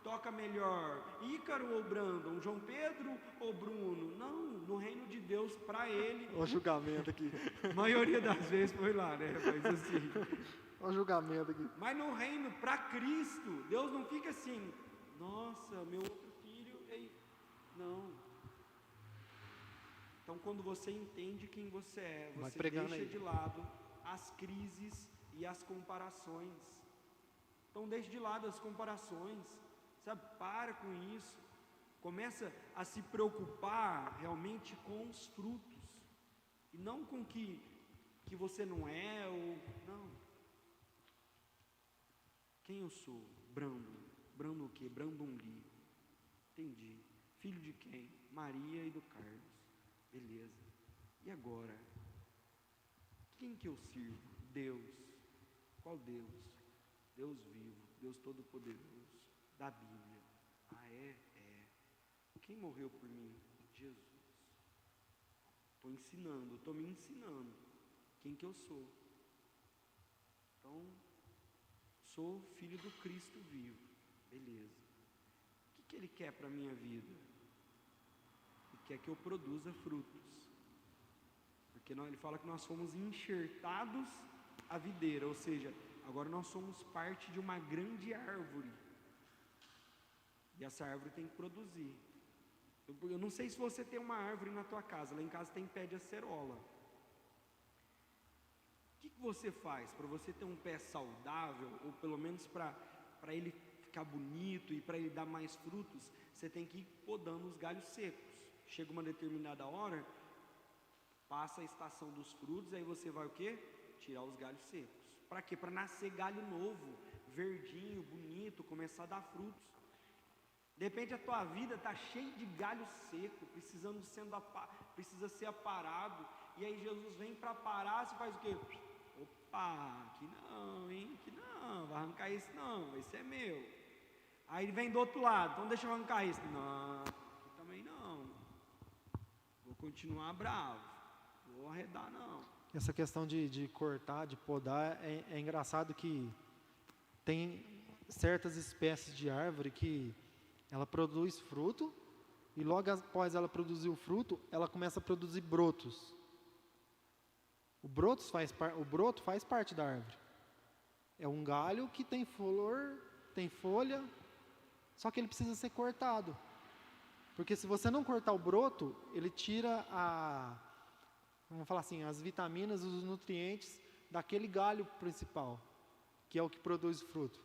toca melhor? Ícaro ou Brandon? João Pedro ou Bruno? Não, no reino de Deus, para ele... Olha o julgamento aqui. A maioria das vezes foi lá, né? Mas assim... Olha o julgamento aqui. Mas no reino, para Cristo, Deus não fica assim, nossa, meu outro filho, não. Então quando você entende quem você é, você deixa de lado as crises e as comparações. Então deixe de lado as comparações, sabe? Para com isso. Começa a se preocupar realmente com os frutos. E não com que você não é, ou não. Quem eu sou? Brandon. Brandon o quê? Brandon Lee. Entendi. Filho de quem? Maria e do Carlos. Beleza. E agora? Quem que eu sirvo? Deus. Qual Deus? Deus vivo, Deus todo-poderoso, da Bíblia. É. Quem morreu por mim? Jesus. Estou me ensinando quem que eu sou. Então, sou filho do Cristo vivo. Beleza. O que Ele quer para a minha vida? Ele quer que eu produza frutos. Porque Ele fala que nós fomos enxertados à videira, ou seja, agora nós somos parte de uma grande árvore. E essa árvore tem que produzir. Eu não sei se você tem uma árvore na tua casa, lá em casa tem pé de acerola. O que você faz para você ter um pé saudável, ou pelo menos para ele ficar bonito e para ele dar mais frutos? Você tem que ir podando os galhos secos. Chega uma determinada hora, passa a estação dos frutos, aí você vai o quê? Tirar os galhos secos. Para quê? Para nascer galho novo, verdinho, bonito, começar a dar frutos. De repente a tua vida está cheia de galho seco, precisa ser aparado. E aí Jesus vem para parar, você faz o quê? Opa, aqui não, hein? Aqui não, vai arrancar esse não, esse é meu. Aí ele vem do outro lado, então deixa eu arrancar esse. Não, aqui também não. Vou continuar bravo, vou arredar não. Essa questão de cortar, de podar, é engraçado que tem certas espécies de árvore que ela produz fruto, e logo após ela produzir o fruto, ela começa a produzir brotos. O broto faz parte da árvore. É um galho que tem flor, tem folha, só que ele precisa ser cortado. Porque se você não cortar o broto, ele tira vamos falar assim, as vitaminas, os nutrientes daquele galho principal, que é o que produz o fruto.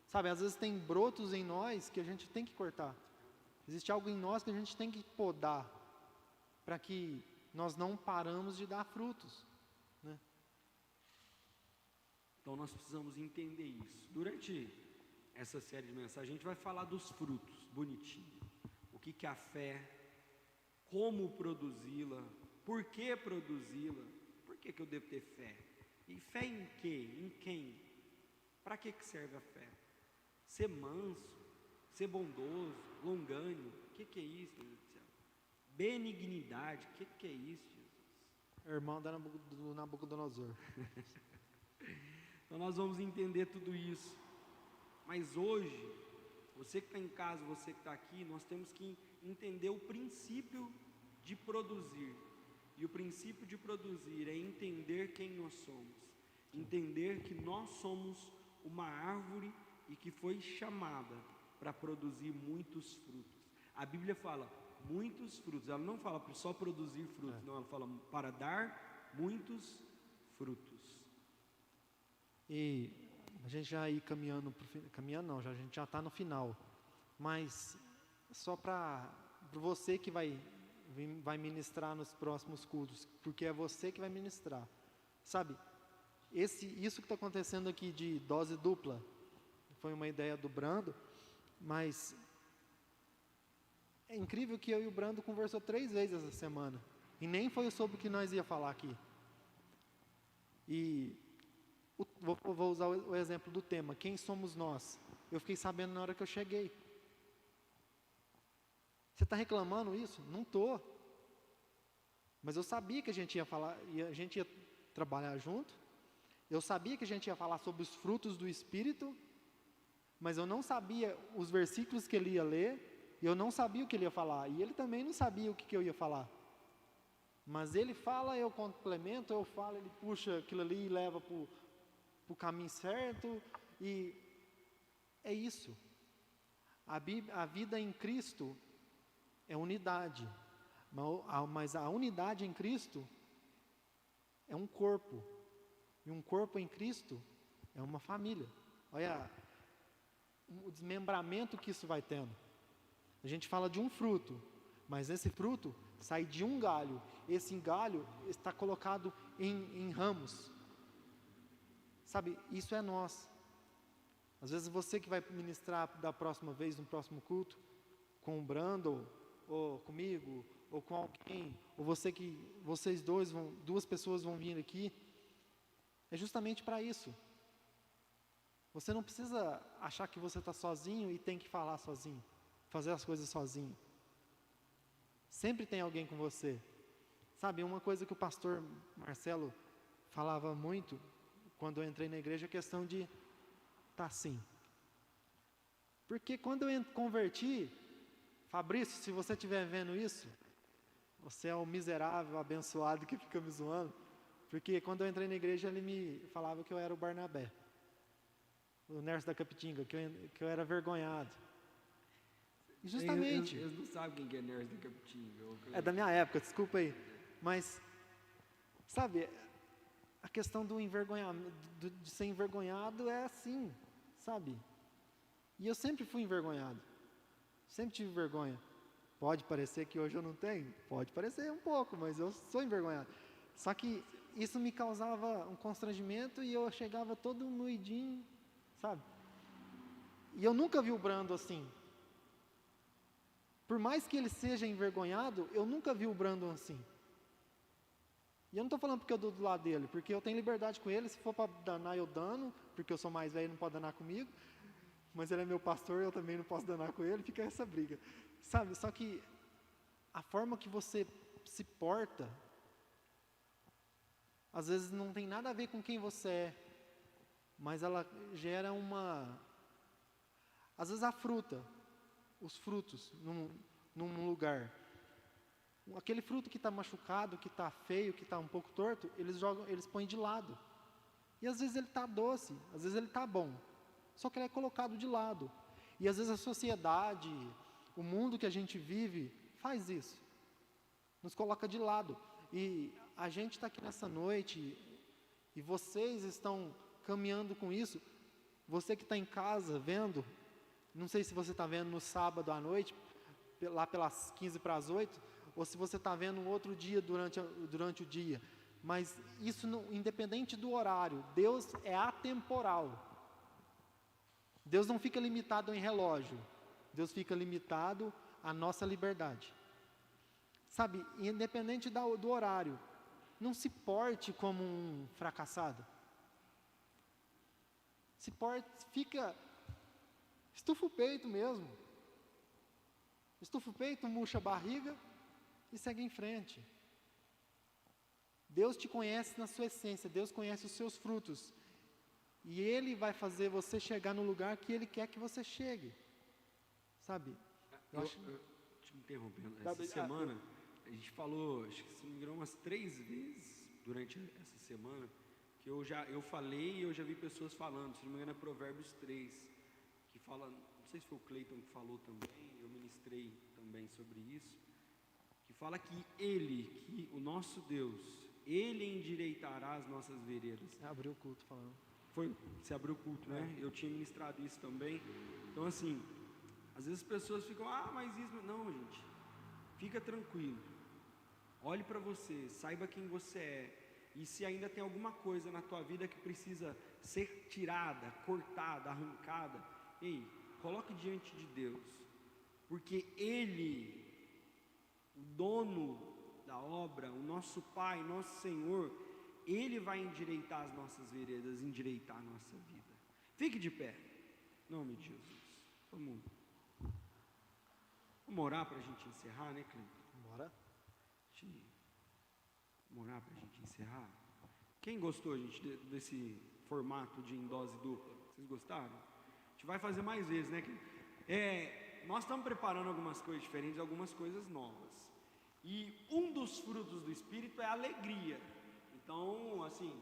Sabe, às vezes tem brotos em nós que a gente tem que cortar. Existe algo em nós que a gente tem que podar, para que nós não paramos de dar frutos, né? Então nós precisamos entender isso. Durante essa série de mensagens, a gente vai falar dos frutos, bonitinho. O que é a fé, como produzi-la, por que produzi-la, por que eu devo ter fé? E fé em quê? Em quem? Para que serve a fé? Ser manso, ser bondoso, longânimo, o que é isso, meu Deus do céu? Benignidade, o que é isso, Jesus? Irmão do Nabucodonosor. Então nós vamos entender tudo isso. Mas hoje, você que está em casa, você que está aqui, nós temos que entender o princípio de produzir. E o princípio de produzir é entender quem nós somos. Entender que nós somos uma árvore e que foi chamada para produzir muitos frutos. A Bíblia fala muitos frutos, ela não fala só produzir frutos, não, ela fala para dar muitos frutos. E a gente já ir caminhando não, a gente já está no final, mas só para você que vai ministrar nos próximos cultos, porque é você que vai ministrar, sabe, isso que está acontecendo aqui de dose dupla, foi uma ideia do Brando, mas é incrível que eu e o Brando conversou 3 vezes essa semana, e nem foi sobre o que nós ia falar aqui. E vou usar o exemplo do tema, quem somos nós? Eu fiquei sabendo na hora que eu cheguei. Você está reclamando isso? Não estou. Mas eu sabia que a gente ia falar, e a gente ia trabalhar junto. Eu sabia que a gente ia falar sobre os frutos do Espírito, mas eu não sabia os versículos que ele ia ler, e eu não sabia o que ele ia falar, e ele também não sabia o que eu ia falar. Mas ele fala, eu complemento, eu falo, ele puxa aquilo ali e leva para o caminho certo, e é isso. A vida em Cristo é unidade, mas a unidade em Cristo é um corpo, e um corpo em Cristo é uma família. Olha o desmembramento que isso vai tendo. A gente fala de um fruto, mas esse fruto sai de um galho, esse galho está colocado em ramos, sabe, isso é nós. Às vezes você que vai ministrar da próxima vez, no próximo culto, com o Brando, ou comigo, ou com alguém, ou vocês duas pessoas vão vir aqui, é justamente para isso. Você não precisa achar que você está sozinho e tem que falar sozinho, fazer as coisas sozinho. Sempre tem alguém com você. Sabe, uma coisa que o pastor Marcelo falava muito, quando eu entrei na igreja, é a questão de estar assim. Porque quando eu converti, Fabrício, se você estiver vendo isso, você é o miserável, abençoado que fica me zoando, porque quando eu entrei na igreja, ele me falava que eu era o Barnabé, o Nerso da Capitinga, que eu era vergonhado. E justamente... Eles não sabem quem é Nerso da Capitinga. É da minha época, desculpa aí. Mas, sabe, a questão do envergonhamento, de ser envergonhado é assim, sabe? E eu sempre fui envergonhado. Sempre tive vergonha. Pode parecer que hoje eu não tenho, pode parecer um pouco, mas eu sou envergonhado. Só que isso me causava um constrangimento e eu chegava todo moidinho, sabe? E eu nunca vi o Brando assim. Por mais que ele seja envergonhado, eu nunca vi o Brandon assim. E eu não estou falando porque eu dou do lado dele, porque eu tenho liberdade com ele, se for para danar eu dano, porque eu sou mais velho e não pode danar comigo, mas ele é meu pastor, eu também não posso danar com ele, fica essa briga. Sabe, só que a forma que você se porta, às vezes não tem nada a ver com quem você é, mas ela gera uma... Às vezes a fruta, os frutos num lugar, aquele fruto que está machucado, que está feio, que está um pouco torto, eles põem de lado. E às vezes ele está doce, às vezes ele está bom, só que ele é colocado de lado. E às vezes a sociedade, o mundo que a gente vive, faz isso, nos coloca de lado. E a gente está aqui nessa noite, e vocês estão caminhando com isso. Você que está em casa vendo, não sei se você está vendo no sábado à noite, lá pelas 15 para as 8, ou se você está vendo um outro dia durante o dia. Mas isso, independente do horário, Deus é atemporal. Deus não fica limitado em relógio. Deus fica limitado à nossa liberdade. Sabe, independente do horário, não se porte como um fracassado. Se porte, estufa o peito mesmo. Estufa o peito, murcha a barriga e segue em frente. Deus te conhece na sua essência, Deus conhece os seus frutos. E Ele vai fazer você chegar no lugar que Ele quer que você chegue. Sabe? Te interrompendo, essa semana a gente falou, acho que se não me engano, umas 3 vezes durante essa semana, que eu falei e eu já vi pessoas falando, se não me engano é Provérbios 3, que fala, não sei se foi o Cleiton que falou também, eu ministrei também sobre isso, que fala que o nosso Deus, Ele endireitará as nossas veredas. Abriu o culto falando. Você abriu o culto, né? Eu tinha ministrado isso também. Então assim, às vezes as pessoas ficam, mas isso... Não, gente, fica tranquilo. Olhe para você, saiba quem você é. E se ainda tem alguma coisa na tua vida que precisa ser tirada, cortada, arrancada, coloque diante de Deus. Porque Ele, o dono da obra, o nosso Pai, nosso Senhor, Ele vai endireitar as nossas veredas, endireitar a nossa vida. Fique de pé, em nome de Jesus. Vamos orar para a gente encerrar, né, Cleiton? Bora. Vamos orar para a gente encerrar. Quem gostou, gente, desse formato de em dose dupla? Vocês gostaram? A gente vai fazer mais vezes, né? Nós estamos preparando algumas coisas diferentes, algumas coisas novas. E um dos frutos do Espírito é a alegria. Então, assim,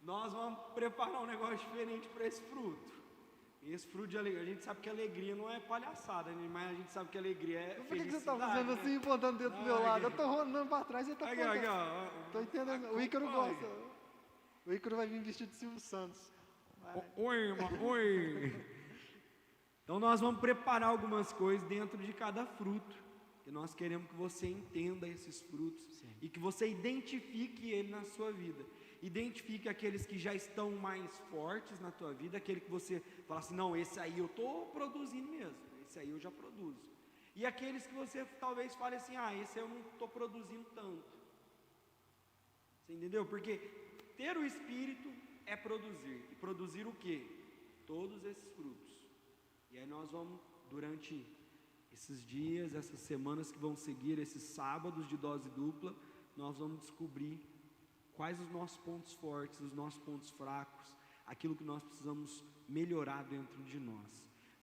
nós vamos preparar um negócio diferente para esse fruto. E esse fruto de alegria, a gente sabe que alegria não é palhaçada, né? Mas a gente sabe que alegria é Por que você felicidade, está fazendo né? assim, botando dentro do meu lado? Eu estou rolando para trás e você está Aqui, Estou entendendo. O Ícaro gosta. O Ícaro vai vir vestido de Silvio Santos. Oi, irmão, oi. Então nós vamos preparar algumas coisas dentro de cada fruto. E nós queremos que você entenda esses frutos. Sim. E que você identifique ele na sua vida. Identifique aqueles que já estão mais fortes na tua vida, aquele que você fala assim, não, esse aí eu estou produzindo mesmo, esse aí eu já produzo. E aqueles que você talvez fale assim, esse eu não estou produzindo tanto. Você entendeu? Porque ter o Espírito é produzir. E produzir o quê? Todos esses frutos. E aí nós vamos, durante esses dias, essas semanas que vão seguir, esses sábados de dose dupla, nós vamos descobrir quais os nossos pontos fortes, os nossos pontos fracos, aquilo que nós precisamos melhorar dentro de nós.